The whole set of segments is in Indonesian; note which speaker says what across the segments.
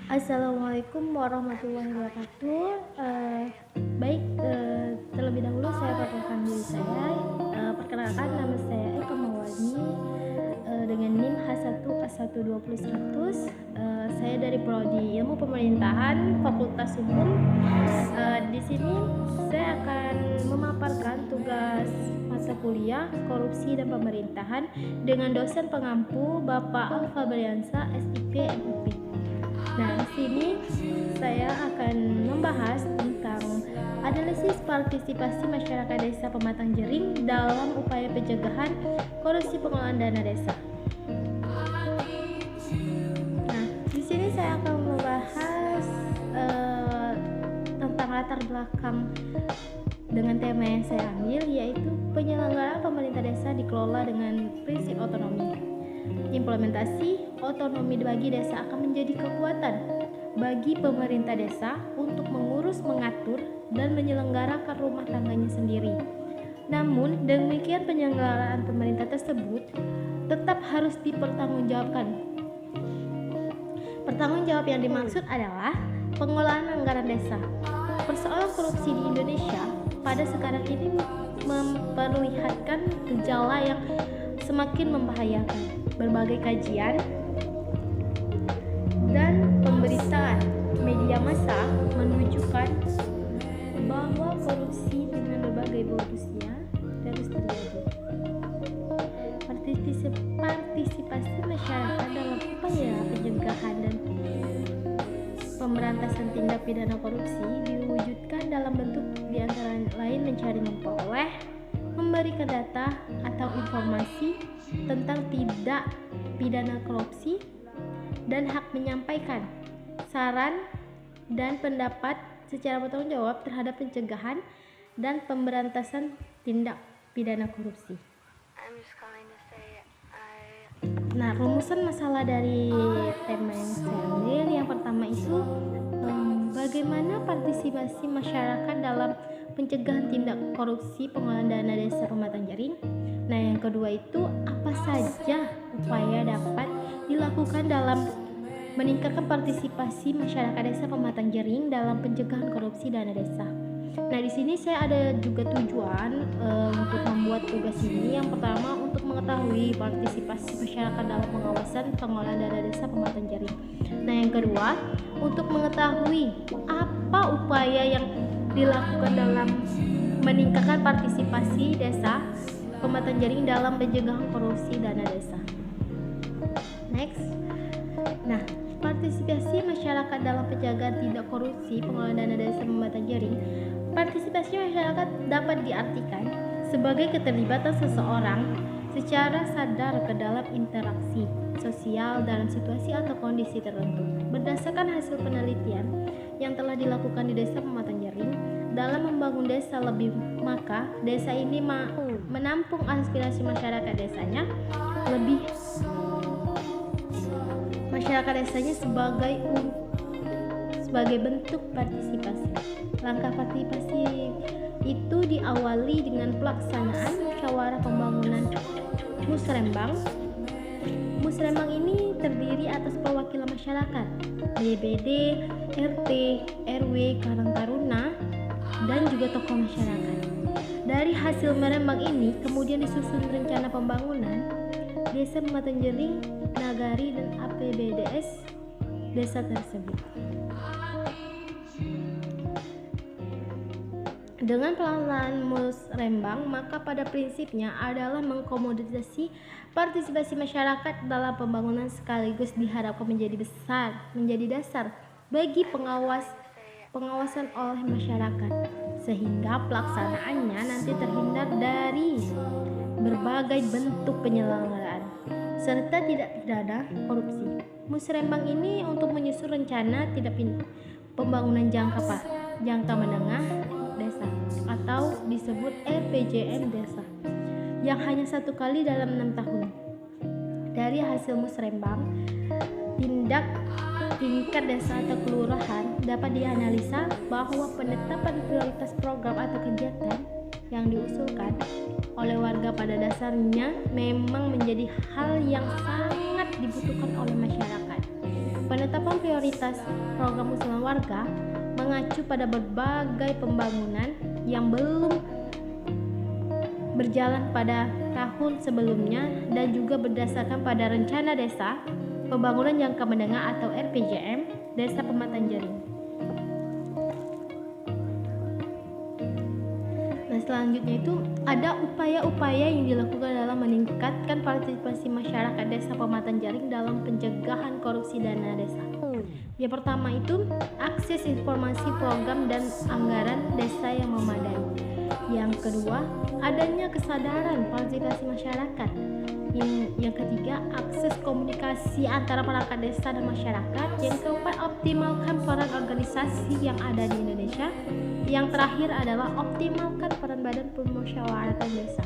Speaker 1: Assalamualaikum warahmatullahi wabarakatuh. Terlebih dahulu saya perkenalkan diri saya. Perkenalkan, nama saya Eka Maulani, dengan NIM H1A1201100. Saya dari Prodi Ilmu Pemerintahan Fakultas Hukum. Di sini saya akan memaparkan tugas mata kuliah Korupsi dan Pemerintahan dengan dosen pengampu Bapak Alfa Briansa, SIP, MIP. Nah, di sini saya akan membahas tentang analisis partisipasi masyarakat desa Pematang Jering dalam upaya pencegahan korupsi pengelolaan dana desa. Nah, di sini saya akan membahas tentang latar belakang dengan tema yang saya ambil, yaitu penyelenggaraan pemerintah desa dikelola dengan prinsip otonomi. Implementasi otonomi bagi desa akan menjadi kekuatan bagi pemerintah desa untuk mengurus, mengatur, dan menyelenggarakan rumah tangganya sendiri. Namun, demikian penyelenggaraan pemerintah tersebut tetap harus dipertanggungjawabkan. Pertanggungjawab yang dimaksud adalah pengelolaan anggaran desa. Persoalan korupsi di Indonesia pada sekarang ini memperlihatkan gejala yang semakin membahayakan. Berbagai kajian dan pemberitaan media massa menunjukkan bahwa korupsi dengan berbagai modusnya terus terjadi. Partisipasi masyarakat dalam upaya pencegahan dan pemberantasan tindak pidana korupsi diwujudkan dalam bentuk antara lain mencari, memperoleh, memberikan data atau informasi tentang tindak pidana korupsi, dan hak menyampaikan saran dan pendapat secara bertanggung jawab terhadap pencegahan dan pemberantasan tindak pidana korupsi. Nah, rumusan masalah dari tema yang saya ambil, yang pertama itu bagaimana partisipasi masyarakat dalam pencegahan tindak korupsi pengelolaan dana desa Pematang Jering. Nah, yang kedua itu apa saja upaya dapat dilakukan dalam meningkatkan partisipasi masyarakat desa Pematang Jering dalam pencegahan korupsi dana desa. Nah, di sini saya ada juga tujuan untuk membuat tugas ini. Yang pertama, untuk mengetahui partisipasi masyarakat dalam pengawasan pengelolaan dana desa Pematang Jering. Nah, yang kedua, untuk mengetahui apa upaya yang dilakukan dalam meningkatkan partisipasi desa Pematang Jering dalam pencegahan korupsi dana desa. Next. Nah, partisipasi masyarakat dalam pencegahan tindak korupsi pengelolaan dana desa Pematang Jering. Partisipasi masyarakat dapat diartikan sebagai keterlibatan seseorang secara sadar ke dalam interaksi sosial dalam situasi atau kondisi tertentu. Berdasarkan hasil penelitian yang telah dilakukan di desa Pematang Jering dalam membangun desa lebih, maka desa ini menampung aspirasi masyarakat desanya lebih. Masyarakat desanya sebagai bentuk partisipasi. Langkah partisipasi itu diawali dengan pelaksanaan musyawarah pembangunan musrembang. Musrembang ini terdiri atas perwakilan masyarakat, DPD, RT, RW, Karang Taruna, dan juga tokoh masyarakat. Dari hasil merembang ini kemudian disusun rencana pembangunan desa Pematang Jering, Nagari, dan APBDes desa tersebut. Dengan pelaksanaan musrembang, maka pada prinsipnya adalah mengkomoditasi partisipasi masyarakat dalam pembangunan sekaligus diharapkan menjadi dasar bagi pengawasan oleh masyarakat, sehingga pelaksanaannya nanti terhindar dari berbagai bentuk penyelenggaraan serta tidak pidana korupsi. Musrembang ini untuk menyusun rencana pembangunan jangka menengah desa atau disebut RPJM desa yang hanya satu kali dalam 6 tahun. Dari hasil musrembang, tingkat desa atau kelurahan dapat dianalisa bahwa penetapan prioritas program atau kegiatan yang diusulkan oleh warga pada dasarnya memang menjadi hal yang sangat dibutuhkan oleh masyarakat. Penetapan prioritas prioritas program usulan warga mengacu pada berbagai pembangunan yang belum berjalan pada tahun sebelumnya dan juga berdasarkan pada Rencana Desa Pembangunan Jangka Menengah atau RPJM Desa Pematang Jaring. Nah, selanjutnya itu ada upaya-upaya yang dilakukan dalam meningkatkan partisipasi masyarakat Desa Pematang Jaring dalam pencegahan korupsi dana desa. Yang pertama itu akses informasi program dan anggaran desa yang memadai. Yang kedua, adanya kesadaran partisipasi masyarakat. Yang ketiga, akses komunikasi antara perangkat desa dan masyarakat. Yang keempat, optimalkan peran organisasi yang ada di Indonesia. Yang terakhir adalah optimalkan peran badan pemusyawaratan desa.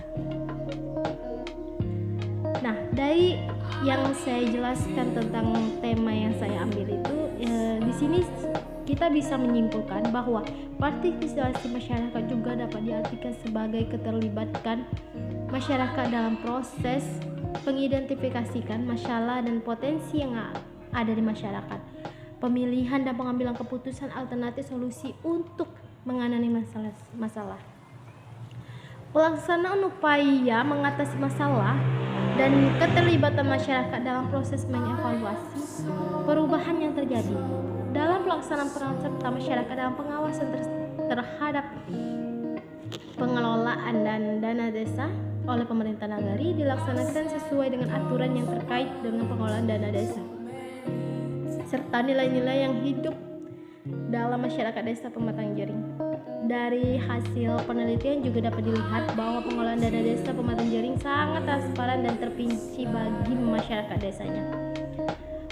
Speaker 1: Nah, dari yang saya jelaskan tentang tema yang saya ambil itu, di sini kita bisa menyimpulkan bahwa partisipasi masyarakat juga dapat diartikan sebagai keterlibatan masyarakat dalam proses mengidentifikasikan masalah dan potensi yang ada di masyarakat, pemilihan dan pengambilan keputusan alternatif solusi untuk menangani masalah. Pelaksanaan upaya mengatasi masalah dan keterlibatan masyarakat dalam proses mengevaluasi perubahan yang terjadi dalam pelaksanaan peran serta masyarakat dalam pengawasan terhadap pengelolaan dan dana desa oleh pemerintah nagari dilaksanakan sesuai dengan aturan yang terkait dengan pengelolaan dana desa serta nilai-nilai yang hidup dalam masyarakat Desa Pematang Jaring. Dari hasil penelitian juga dapat dilihat bahwa pengelolaan dana Desa Pematang Jaring sangat transparan dan terperinci bagi masyarakat desanya.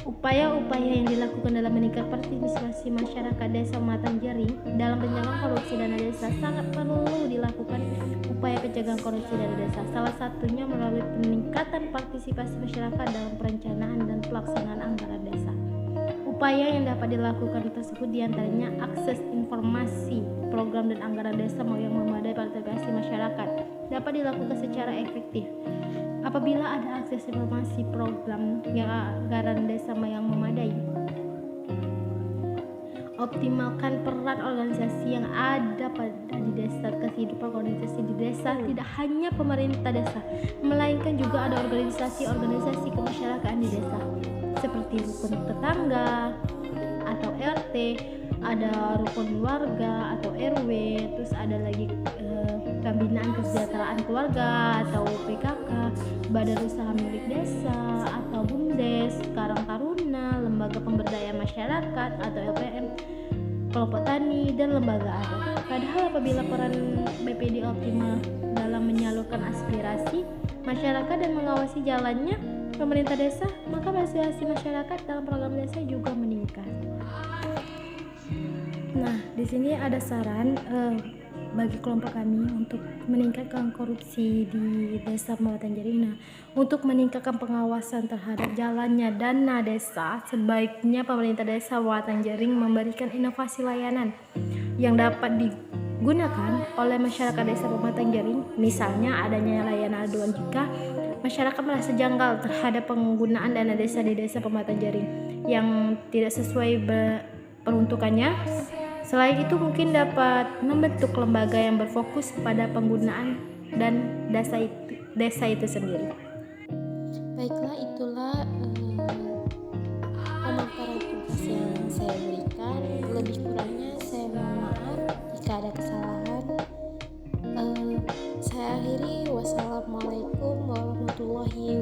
Speaker 1: Upaya-upaya yang dilakukan dalam meningkatkan partisipasi masyarakat Desa Pematang Jaring dalam pencegahan korupsi dana desa sangat perlu dilakukan upaya pencegahan korupsi dana desa. Salah satunya melalui peningkatan partisipasi masyarakat dalam perencanaan dan pelaksanaan anggaran desa. Upaya yang dapat dilakukan tersebut diantaranya akses informasi program dan anggaran desa yang memadai partisipasi masyarakat dapat dilakukan secara efektif apabila ada akses informasi program yang anggaran desa yang memadai. Optimalkan peran organisasi yang ada di desa. Kehidupan organisasi di desa tidak hanya pemerintah desa, melainkan juga ada organisasi-organisasi kemasyarakatan di desa seperti rukun tetangga atau RT, ada rukun warga atau RW, terus ada lagi pembinaan kesejahteraan keluarga atau PKK, badan usaha milik desa atau BUMDes, Karang Taruna, lembaga pemberdayaan masyarakat atau LPM, kelompok tani dan lembaga adat. Padahal apabila peran BPD optimal dalam menyalurkan aspirasi masyarakat dan mengawasi jalannya pemerintah desa, maka partisipasi masyarakat dalam program desa juga meningkat. Nah, di sini ada saran bagi kelompok kami untuk meningkatkan korupsi di Desa Pematang Jaring. Nah, untuk meningkatkan pengawasan terhadap jalannya dana desa, sebaiknya pemerintah Desa Pematang Jaring memberikan inovasi layanan yang dapat digunakan oleh masyarakat Desa Pematang Jaring. Misalnya adanya layanan aduan jika masyarakat merasa janggal terhadap penggunaan dana desa di Desa Pematang Jaring yang tidak sesuai peruntukannya. Selain itu mungkin dapat membentuk lembaga yang berfokus pada penggunaan dan desa itu sendiri. Baiklah, itulah pemaparan tugas yang saya berikan. Lebih kurangnya saya mohon maaf jika ada kesalahan. Saya akhiri. Wassalamualaikum warahmatullahi